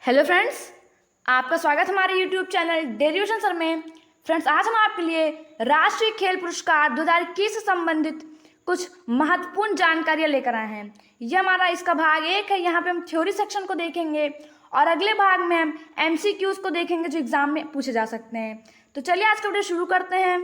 Hello friends, आपका स्वागत है हमारे यूट्यूब चैनल डेरिवेशन सर में। फ्रेंड्स, आज हम आपके लिए राष्ट्रीय खेल पुरस्कार 2021 से संबंधित कुछ महत्वपूर्ण जानकारियां लेकर आए हैं। यह हमारा इसका भाग 1 है। यहाँ पे हम थ्योरी सेक्शन को देखेंगे और अगले भाग में हम MCQs को देखेंगे जो एग्जाम में पूछे जा सकते हैं। तो चलिए आज का वीडियो शुरू करते हैं।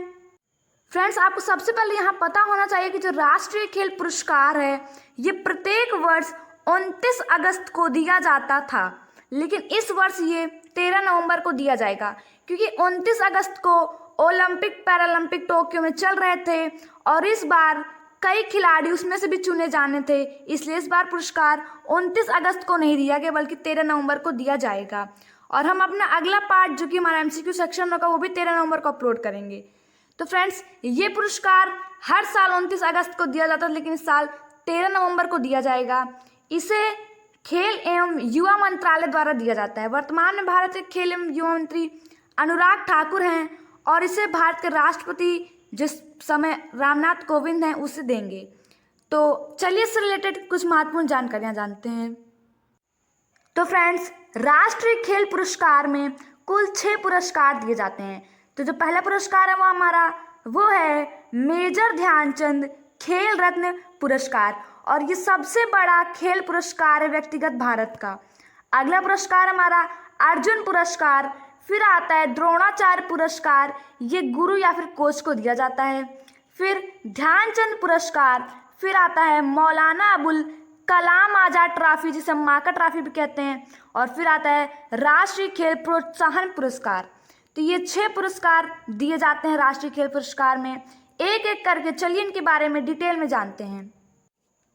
फ्रेंड्स, आपको सबसे पहले यहाँ पता होना चाहिए कि जो राष्ट्रीय खेल पुरस्कार है ये प्रत्येक वर्ष 29 अगस्त को दिया जाता था, लेकिन इस वर्ष ये 13 नवंबर को दिया जाएगा क्योंकि 29 अगस्त को ओलंपिक पैरालंपिक टोक्यो में चल रहे थे और इस बार कई खिलाड़ी उसमें से भी चुने जाने थे, इसलिए इस बार पुरस्कार 29 अगस्त को नहीं दिया गया बल्कि 13 नवंबर को दिया जाएगा। और हम अपना अगला पार्ट जो कि हमारा MCQ सेक्शन होगा वो भी 13 नवंबर को अपलोड करेंगे। तो फ्रेंड्स, ये पुरस्कार हर साल 29 अगस्त को दिया जाता है, लेकिन इस साल 13 नवंबर को दिया जाएगा। इसे खेल एवं युवा मंत्रालय द्वारा दिया जाता है। वर्तमान में भारत के खेल एवं युवा मंत्री अनुराग ठाकुर हैं और इसे भारत के राष्ट्रपति जिस समय रामनाथ कोविंद हैं उसे देंगे। तो चलिए इससे रिलेटेड कुछ महत्वपूर्ण जानकारियां जानते हैं। तो फ्रेंड्स, राष्ट्रीय खेल पुरस्कार में कुल 6 पुरस्कार दिए जाते हैं। तो जो पहला पुरस्कार है वो है मेजर ध्यानचंद खेल रत्न पुरस्कार और ये सबसे बड़ा खेल पुरस्कार है व्यक्तिगत भारत का। अगला पुरस्कार हमारा अर्जुन पुरस्कार, फिर आता है द्रोणाचार्य पुरस्कार, ये गुरु या फिर कोच को दिया जाता है। फिर ध्यानचंद पुरस्कार, फिर आता है मौलाना अबुल कलाम आजाद ट्रॉफी जिसे माका ट्रॉफी भी कहते हैं, और फिर आता है राष्ट्रीय खेल प्रोत्साहन पुरस्कार। तो ये 6 पुरस्कार दिए जाते हैं राष्ट्रीय खेल पुरस्कार में। एक एक करके चलिए इनके बारे में डिटेल में जानते हैं।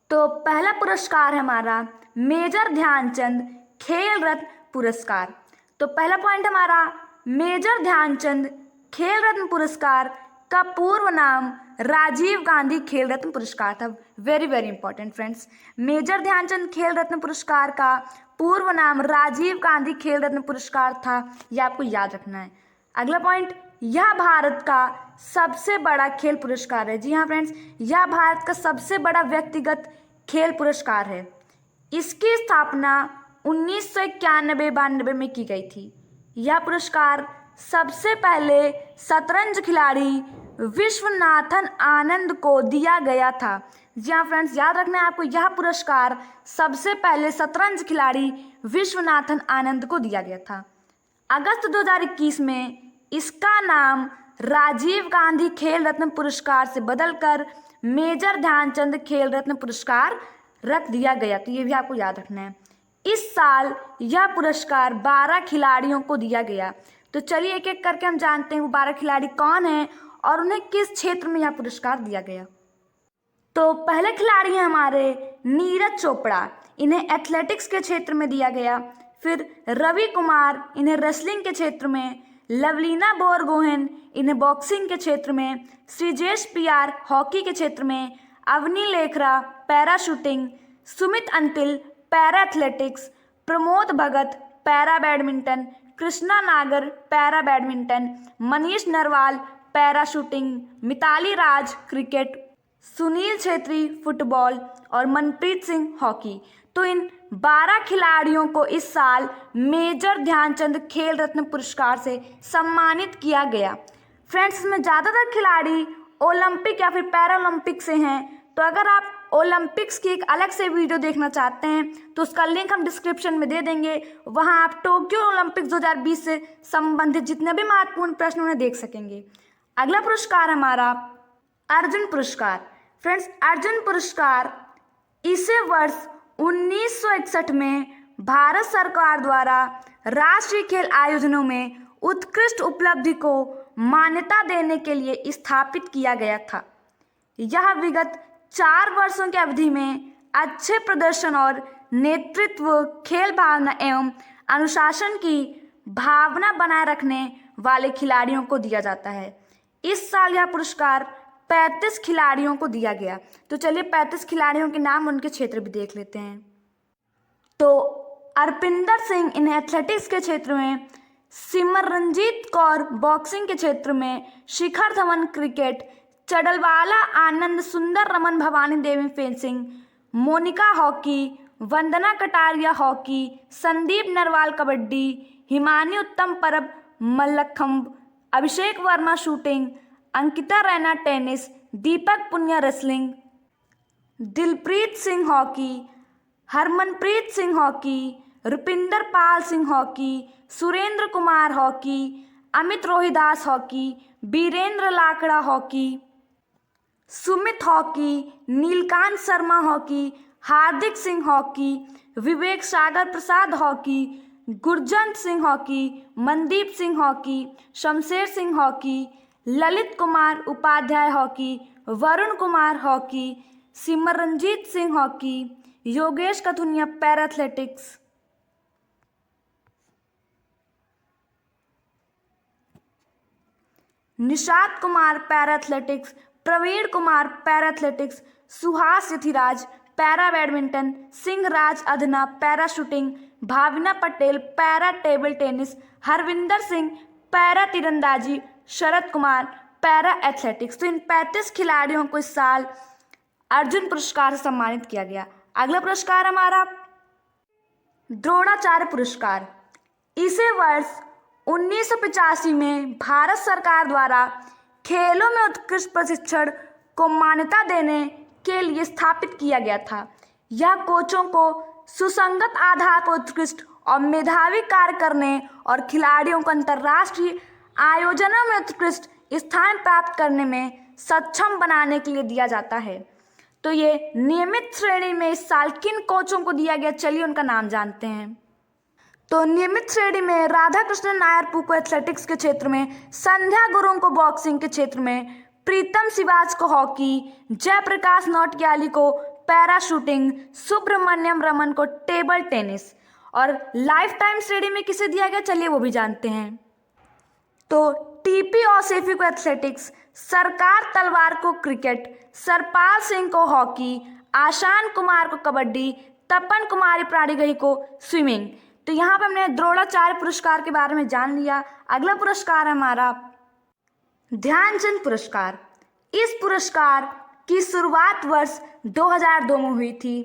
तो पहला पुरस्कार है हमारा मेजर ध्यानचंद खेल रत्न पुरस्कार। तो पहला पॉइंट हमारा मेजर ध्यानचंद खेल रत्न पुरस्कार का पूर्व नाम राजीव गांधी खेल रत्न पुरस्कार था। Very very important friends, major Dhyan Chand Khel Ratna पुरस्कार का पूर्व नाम राजीव गांधी खेल रत्न पुरस्कार था, यह आपको याद रखना है। अगला पॉइंट, यह भारत का सबसे बड़ा खेल पुरस्कार है। जी हाँ फ्रेंड्स, यह भारत का सबसे बड़ा व्यक्तिगत खेल पुरस्कार है। इसकी स्थापना 1991-92 में की गई थी। यह पुरस्कार सबसे पहले शतरंज खिलाड़ी विश्वनाथन आनंद को दिया गया था। जी हाँ फ्रेंड्स, याद रखना है आपको, यह पुरस्कार सबसे पहले शतरंज खिलाड़ी विश्वनाथन आनंद को दिया गया था। अगस्त 2021 में इसका नाम राजीव गांधी खेल रत्न पुरस्कार से बदलकर मेजर ध्यानचंद खेल रत्न पुरस्कार रख दिया गया। तो ये भी आपको याद रखना है। इस साल यह पुरस्कार 12 खिलाड़ियों को दिया गया। तो चलिए एक एक करके हम जानते हैं वो 12 खिलाड़ी कौन हैं और उन्हें किस क्षेत्र में यह पुरस्कार दिया गया। तो पहले खिलाड़ी हैं हमारे नीरज चोपड़ा, इन्हें एथलेटिक्स के क्षेत्र में दिया गया। फिर रवि कुमार, इन्हें रेसलिंग के क्षेत्र में। लवलीना बोरगोहेन, इन्हें बॉक्सिंग के क्षेत्र में। श्रीजेश पियार, हॉकी के क्षेत्र में। Avani Lekhara, para shooting. Sumit Antil, para athletics. Pramod Bhagat, para badminton. Krishna Nagar, para badminton. Manish Narwal, para shooting. Mithali Raj, cricket. Sunil Chhetri, football और मनप्रीत सिंह, हॉकी। तो इन 12 खिलाड़ियों को इस साल मेजर ध्यानचंद खेल रत्न पुरस्कार से सम्मानित किया गया। फ्रेंड्स, इसमें ज़्यादातर खिलाड़ी ओलंपिक या फिर पैरालंपिक से हैं। तो अगर आप ओलंपिक्स की एक अलग से वीडियो देखना चाहते हैं तो उसका लिंक हम डिस्क्रिप्शन में दे देंगे, वहां आप टोक्यो ओलंपिक्स 2020 से संबंधित जितने भी महत्वपूर्ण प्रश्न उन्हें देख सकेंगे। अगला पुरस्कार हमारा अर्जुन पुरस्कार। फ्रेंड्स, अर्जुन पुरस्कार इसे वर्ष 1961 में भारत सरकार द्वारा राष्ट्रीय खेल आयोजनों में उत्कृष्ट उपलब्धि को मान्यता देने के लिए स्थापित किया गया था। यह विगत 4 वर्षों की अवधि में अच्छे प्रदर्शन और नेतृत्व, खेल भावना एवं अनुशासन की भावना बनाए रखने वाले खिलाड़ियों को दिया जाता है। इस साल यह पुरस्कार 35 खिलाड़ियों को दिया गया। तो चलिए 35 खिलाड़ियों के नाम उनके क्षेत्र भी देख लेते हैं। तो अर्पिंदर सिंह, इन्हें एथलेटिक्स के क्षेत्र में। सिमरनजीत कौर, बॉक्सिंग के क्षेत्र में। Shikhar Dhawan, cricket. Chadalavala Anand Sundar Raman Bhavani Devi, fencing. Monika, hockey. Vandana Kataria hockey, Sandeep Narwal kabaddi, Himani Uttam Parab mallakhamb, Abhishek Verma shooting, Ankita Raina tennis, Deepak Punia wrestling, Dilpreet Singh hockey, Harmanpreet Singh hockey, Rupinder Pal Singh hockey, Surender Kumar hockey, Amit Rohidas hockey, Birendra Lakra hockey, Sumit hockey, Nilakanta Sharma hockey, Hardik Singh hockey, Vivek Sagar Prasad hockey, Gurjant Singh hockey, Mandeep Singh hockey, Shamsher Singh hockey, Lalit Kumar Upadhyay hockey, Varun Kumar hockey, Simranjeet Singh hockey, Yogesh Kathuniya para athletics, Nishad Kumar para athletics, Praveen Kumar para athletics, Suhas Yathiraj para badminton, Singh Raj Adhana para shooting, Bhavna Patel para table tennis, Harvinder Singh para तीरंदाजी, Sharad Kumar para athletics. तो इन 35 खिलाड़ियों को इस साल अर्जुन पुरस्कार से सम्मानित किया गया। अगला पुरस्कार हमारा द्रोणाचार्य पुरस्कार। इसे वर्ष 1985 में भारत सरकार द्वारा खेलों में उत्कृष्ट प्रशिक्षण को मान्यता देने के लिए स्थापित किया गया था। यह कोचों को सुसंगत आधार पर उत्कृष्ट और मेधावी कार्य करने और खिलाड़ियों को अंतर्राष्ट्रीय आयोजनों में उत्कृष्ट स्थान प्राप्त करने में सक्षम बनाने के लिए दिया जाता है। तो ये नियमित श्रेणी में इस साल किन कोचों को दिया गया, चलिए उनका नाम जानते हैं। तो नियमित श्रेणी में राधा कृष्णन नायर पुको एथलेटिक्स के क्षेत्र में, संध्या गुरुंग को बॉक्सिंग के क्षेत्र में, प्रीतम सिवाज को हॉकी, जयप्रकाश नौटियाली को पैरा शूटिंग, सुब्रमण्यम रमन को टेबल टेनिस, और लाइफ टाइम श्रेणी में किसे दिया गया, चलिए वो भी जानते हैं। तो टीपी औसेफी को एथलेटिक्स, सरकार तलवार को क्रिकेट, सरपाल सिंह को हॉकी, आशान कुमार को कबड्डी, तपन कुमारी प्राणीगही को स्विमिंग। तो यहाँ पर हमने द्रोणाचार्य पुरस्कार के बारे में जान लिया। अगला पुरस्कार हमारा ध्यानचंद पुरस्कार। इस पुरस्कार की शुरुआत वर्ष 2002 में हुई थी।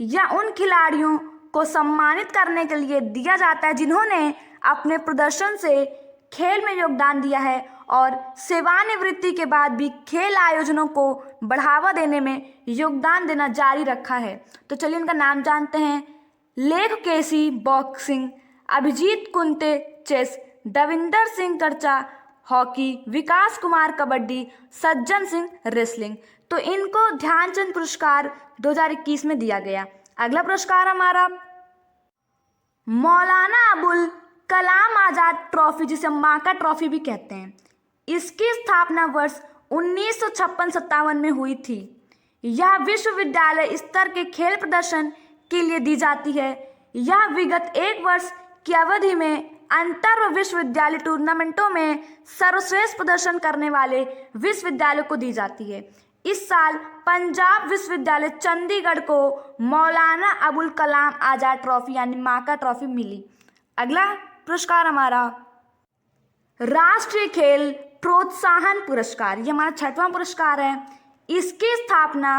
यह उन खिलाड़ियों को सम्मानित करने के लिए दिया जाता है जिन्होंने अपने प्रदर्शन से खेल में योगदान दिया है और सेवानिवृत्ति के बाद भी खेल आयोजनों को बढ़ावा देने में योगदान देना जारी रखा है। तो चलिए उनका नाम जानते हैं। लेख केसी बॉक्सिंग, अभिजीत कुंते चेस, दविंदर सिंह करचा हॉकी, विकास कुमार कबड्डी, सज्जन सिंह रेसलिंग। तो इनको ध्यानचंद पुरस्कार 2021 में दिया गया। अगला पुरस्कार हमारा मौलाना अबुल कलाम आजाद ट्रॉफी, जिसे माका ट्रॉफी भी कहते हैं। इसकी स्थापना वर्ष 1956-57 में हुई थी। यह विश्वविद्यालय स्तर के खेल प्रदर्शन के लिए दी जाती है। यह विगत एक वर्ष की अवधि में अंतर व विश्वविद्यालय टूर्नामेंटों में सर्वश्रेष्ठ प्रदर्शन करने वाले विश्वविद्यालयों को दी जाती है। इस साल पंजाब विश्वविद्यालय चंडीगढ़ को मौलाना अबुल कलाम आजाद ट्रॉफी यानी माका ट्रॉफी मिली। अगला पुरस्कार हमारा राष्ट्रीय खेल प्रोत्साहन पुरस्कार। ये हमारा 6वां पुरस्कार है। इसकी स्थापना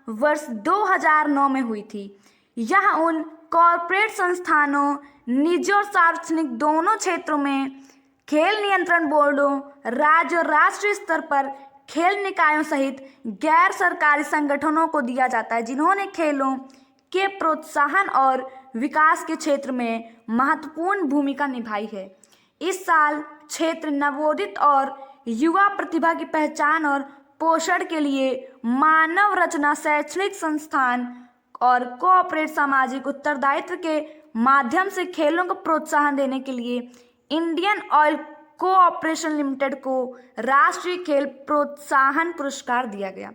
वर्ष 2009 में हुई थी। यह उन कॉरपोरेट संस्थानों, निजी और सार्वजनिक दोनों क्षेत्रों में खेल नियंत्रण बोर्डों, राज्य और राष्ट्रीय स्तर पर खेल निकायों सहित गैर सरकारी संगठनों को दिया जाता है जिन्होंने खेलों के प्रोत्साहन और विकास के क्षेत्र में महत्वपूर्ण भूमिका निभाई है। इस साल क्षेत्र नवोदित और युवा प्रतिभा की पहचान और पोषण के लिए मानव रचना शैक्षणिक संस्थान और कोऑपरेट सामाजिक उत्तरदायित्व के माध्यम से खेलों को प्रोत्साहन देने के लिए इंडियन ऑयल कोऑपरेशन लिमिटेड को राष्ट्रीय खेल प्रोत्साहन पुरस्कार दिया गया।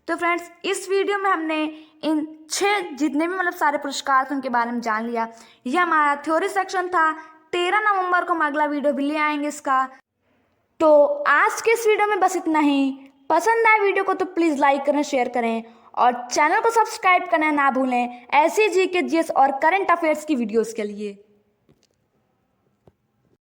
तो फ्रेंड्स, इस वीडियो में हमने इन 6 जितने भी सारे पुरस्कार थे उनके बारे में जान लिया। यह हमारा थ्योरी सेक्शन था। 13 नवंबर को हम अगला वीडियो भी ले आएंगे इसका। तो आज के इस वीडियो में बस इतना ही। पसंद आए वीडियो को तो प्लीज़ लाइक करें, शेयर करें और चैनल को सब्सक्राइब करना ना भूलें ऐसी जीके, जीएस और करंट अफेयर्स की वीडियोस के लिए।